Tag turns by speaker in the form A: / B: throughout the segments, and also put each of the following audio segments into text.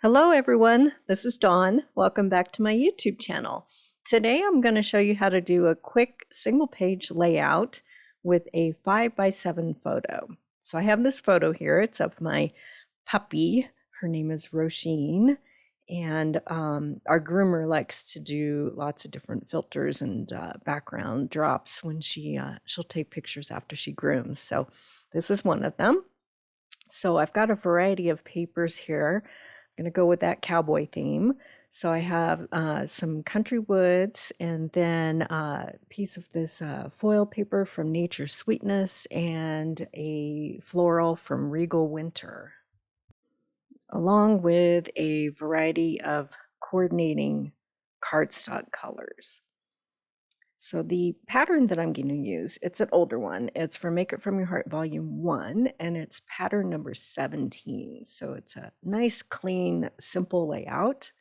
A: Hello everyone, this is Dawn. Welcome back to my YouTube channel. Today I'm going to show you how to do a quick single page layout with a 5x7 photo. So I have this photo here. It's of my puppy. Her name is Roisin, and our groomer likes to do lots of different filters and background drops when she'll take pictures after she grooms. So this is one of them. So I've got a variety of papers here. I'm going to go with that cowboy theme. So I have some country woods, and then a piece of this foil paper from Nature's Sweetness, and a floral from Regal Winter, along with a variety of coordinating cardstock colors. So the pattern that I'm going to use, it's an older one. It's for Make It From Your Heart Volume 1, and it's pattern number 17. So it's a nice, clean, simple layout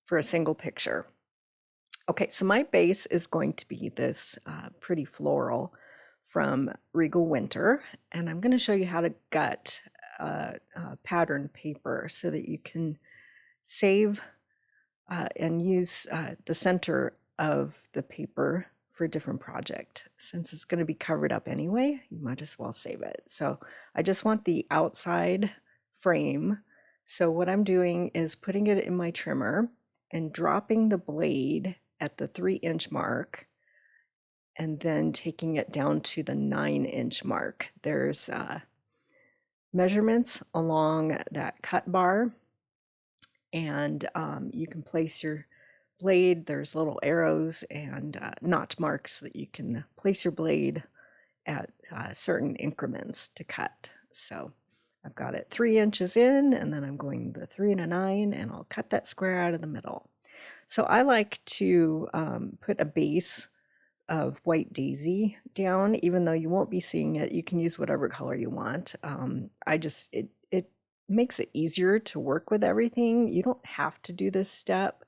A: for a single picture. Okay, so my base is going to be this pretty floral from Regal Winter, and I'm going to show you how to gut pattern paper so that you can save and use the center of the paper for a different project. Since it's going to be covered up anyway, you might as well save it. So I just want the outside frame. So what I'm doing is putting it in my trimmer and dropping the blade at the 3-inch mark, and then taking it down to the 9-inch mark. There's measurements along that cut bar, and you can place your blade. There's little arrows and notch marks that you can place your blade at certain increments to cut. So I've got it 3 inches in, and then I'm going to 3 and a 9, and I'll cut that square out of the middle. So I like to put a base of white daisy down, even though you won't be seeing it. You can use whatever color you want. It makes it easier to work with everything. You don't have to do this step.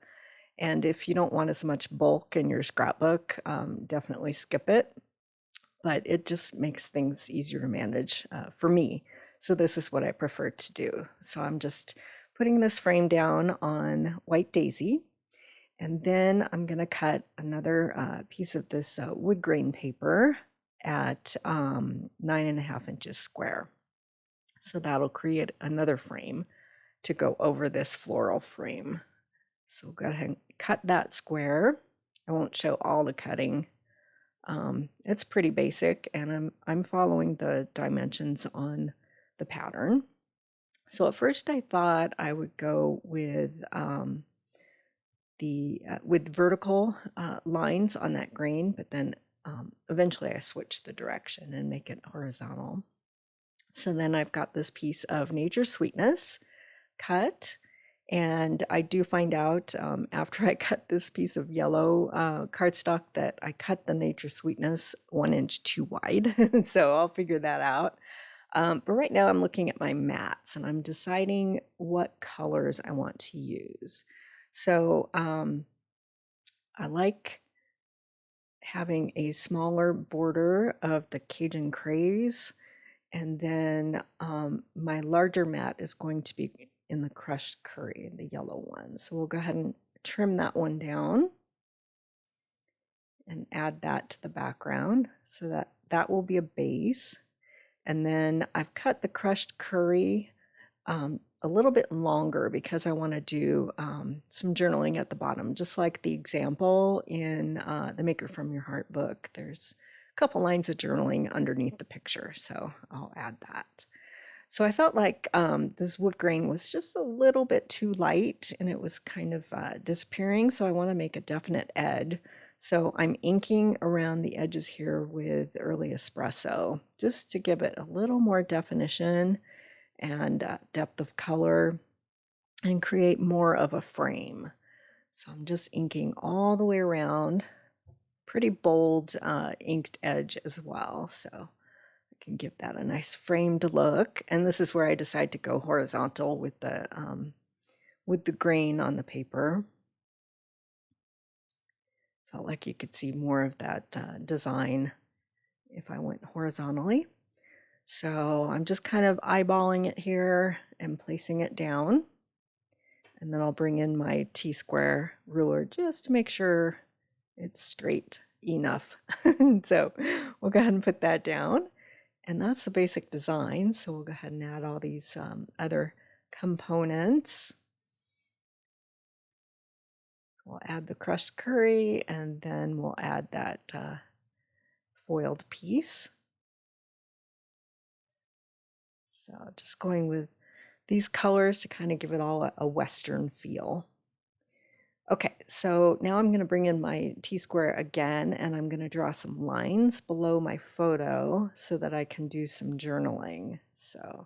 A: And if you don't want as much bulk in your scrapbook, definitely skip it. But it just makes things easier to manage for me. So this is what I prefer to do. So I'm just putting this frame down on white daisy. And then I'm going to cut another piece of this wood grain paper at 9.5 inches square. So that'll create another frame to go over this floral frame. So go ahead and cut that square. I won't show all the cutting. It's pretty basic, and I'm following the dimensions on the pattern. So at first I thought I would go with vertical lines on that grain, but then eventually I switched the direction and make it horizontal. So then I've got this piece of Nature's Sweetness cut. And I do find out after I cut this piece of yellow cardstock that I cut the Nature's Sweetness 1 inch too wide. So I'll figure that out. But right now I'm looking at my mats, and I'm deciding what colors I want to use. So I like having a smaller border of the Cajun Craze. And then my larger mat is going to be in the crushed curry, the yellow one. So we'll go ahead and trim that one down and add that to the background so that will be a base. And then I've cut the crushed curry a little bit longer because I want to do some journaling at the bottom, just like the example in the Make It From Your Heart book. There's a couple lines of journaling underneath the picture, so I'll add that. So I felt like this wood grain was just a little bit too light, and it was kind of disappearing. So I want to make a definite edge. So I'm inking around the edges here with Early Espresso, just to give it a little more definition and depth of color and create more of a frame. So I'm just inking all the way around, pretty bold inked edge as well. So can give that a nice framed look. And this is where I decide to go horizontal with the grain on the paper. Felt like you could see more of that design if I went horizontally. So I'm just kind of eyeballing it here and placing it down. And then I'll bring in my T-square ruler just to make sure it's straight enough. So we'll go ahead and put that down. And that's the basic design. So we'll go ahead and add all these other components. We'll add the crushed curry, and then we'll add that foiled piece. So just going with these colors to kind of give it all a Western feel. Okay, so now I'm going to bring in my T-square again, and I'm going to draw some lines below my photo so that I can do some journaling. So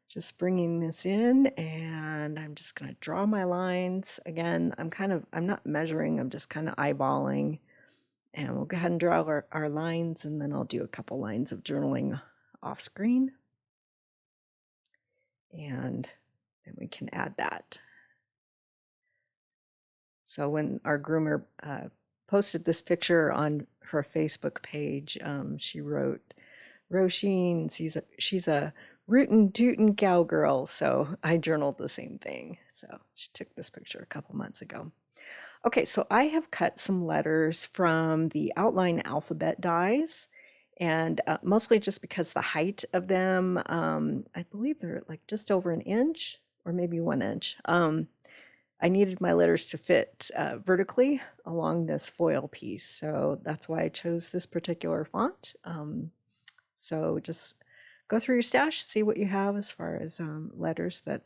A: just bringing this in, and I'm just going to draw my lines. Again, I'm not measuring, I'm just kind of eyeballing. And we'll go ahead and draw our lines, and then I'll do a couple lines of journaling off screen. And then we can add that. So when our groomer posted this picture on her Facebook page, she wrote, Roisin, she's a rootin' tootin' cowgirl. So I journaled the same thing. So she took this picture a couple months ago. Okay, so I have cut some letters from the outline alphabet dies, and mostly just because the height of them, I believe they're like just over an inch or maybe 1 inch. I needed my letters to fit vertically along this foil piece, so that's why I chose this particular font. So just go through your stash, see what you have as far as letters that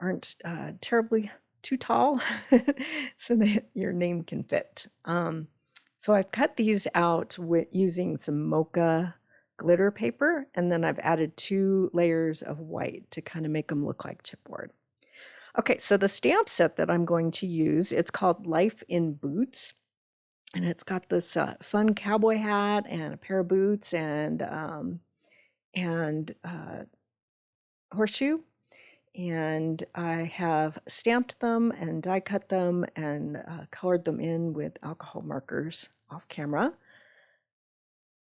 A: aren't terribly too tall so that your name can fit. So I've cut these out using some Mocha glitter paper, and then I've added 2 layers of white to kind of make them look like chipboard. Okay, so the stamp set that I'm going to use, it's called Life in Boots, and it's got this fun cowboy hat and a pair of boots and horseshoe. And I have stamped them and die cut them and colored them in with alcohol markers off camera.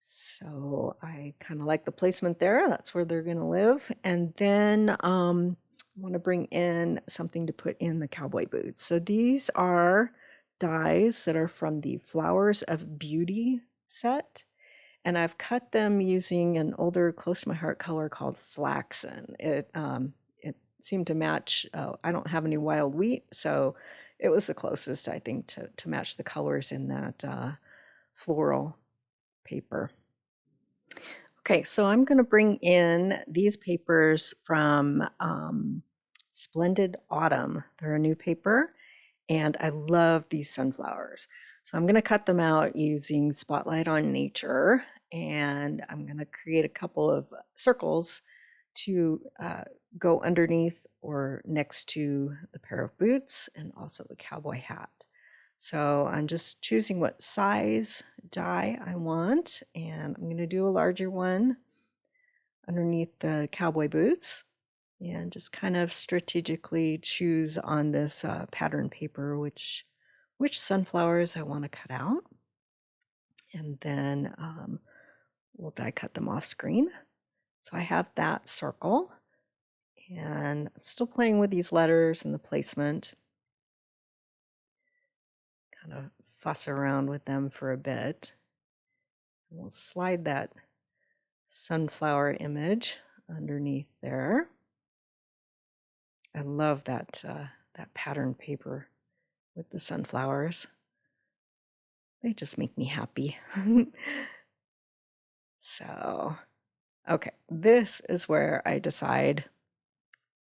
A: So I kind of like the placement there. That's where they're going to live. And then I want to bring in something to put in the cowboy boots. So these are dies that are from the Flowers of Beauty set. And I've cut them using an older, close to my heart color called Flaxen. It seemed to match. I don't have any wild wheat, so it was the closest, I think, to match the colors in that floral paper. Okay, so I'm going to bring in these papers from Splendid Autumn. They're a new paper, and I love these sunflowers. So I'm going to cut them out using Spotlight on Nature, and I'm going to create a couple of circles to go underneath or next to the pair of boots and also the cowboy hat. So I'm just choosing what size die I want, and I'm going to do a larger one underneath the cowboy boots and just kind of strategically choose on this pattern paper which sunflowers I want to cut out, and then we'll die cut them off screen. So I have that circle, and I'm still playing with these letters and the placement. Kind of fuss around with them for a bit. We'll slide that sunflower image underneath there. I love that that pattern paper with the sunflowers. They just make me happy. So, okay, this is where I decide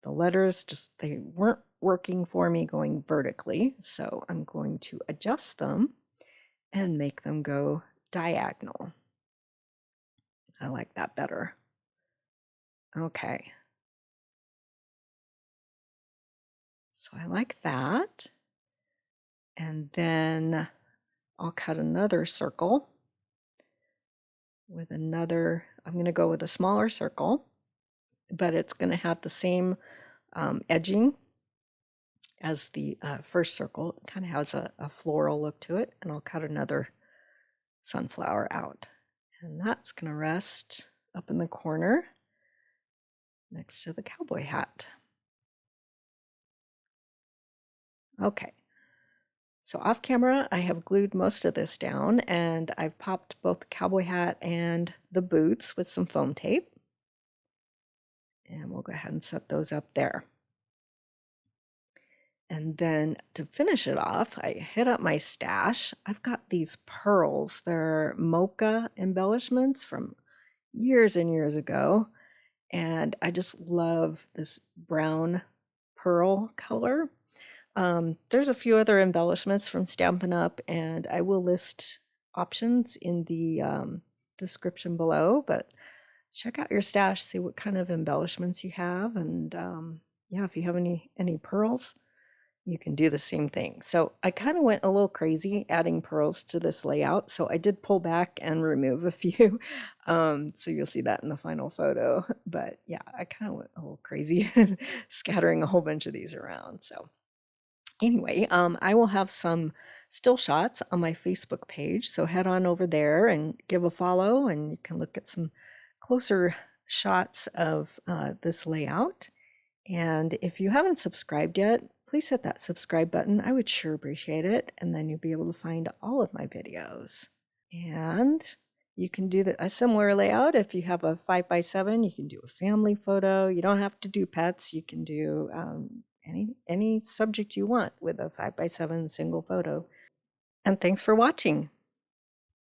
A: the letters they weren't working for me going vertically, so I'm going to adjust them and make them go diagonal. I like that better. Okay. So I like that. And then I'll cut another circle with another, I'm going to go with a smaller circle, but it's going to have the same edging as the first circle. It kind of has a floral look to it, and I'll cut another sunflower out. And that's going to rest up in the corner next to the cowboy hat. Okay, so off camera, I have glued most of this down, and I've popped both the cowboy hat and the boots with some foam tape. And we'll go ahead and set those up there. And then to finish it off, I hit up my stash. I've got these pearls. They're Mocha embellishments from years and years ago. And I just love this brown pearl color. There's a few other embellishments from Stampin' Up, and I will list options in the description below, but check out your stash, see what kind of embellishments you have, and yeah, if you have any pearls, you can do the same thing. So I kind of went a little crazy adding pearls to this layout, so I did pull back and remove a few. So you'll see that in the final photo. But yeah, I kind of went a little crazy scattering a whole bunch of these around. So anyway, I will have some still shots on my Facebook page, so head on over there and give a follow, and you can look at some closer shots of this layout. And if you haven't subscribed yet, please hit that subscribe button. I would sure appreciate it. And then you'll be able to find all of my videos. And you can do a similar layout. If you have a 5x7, you can do a family photo. You don't have to do pets. You can do any subject you want with a 5x7 single photo. And thanks for watching.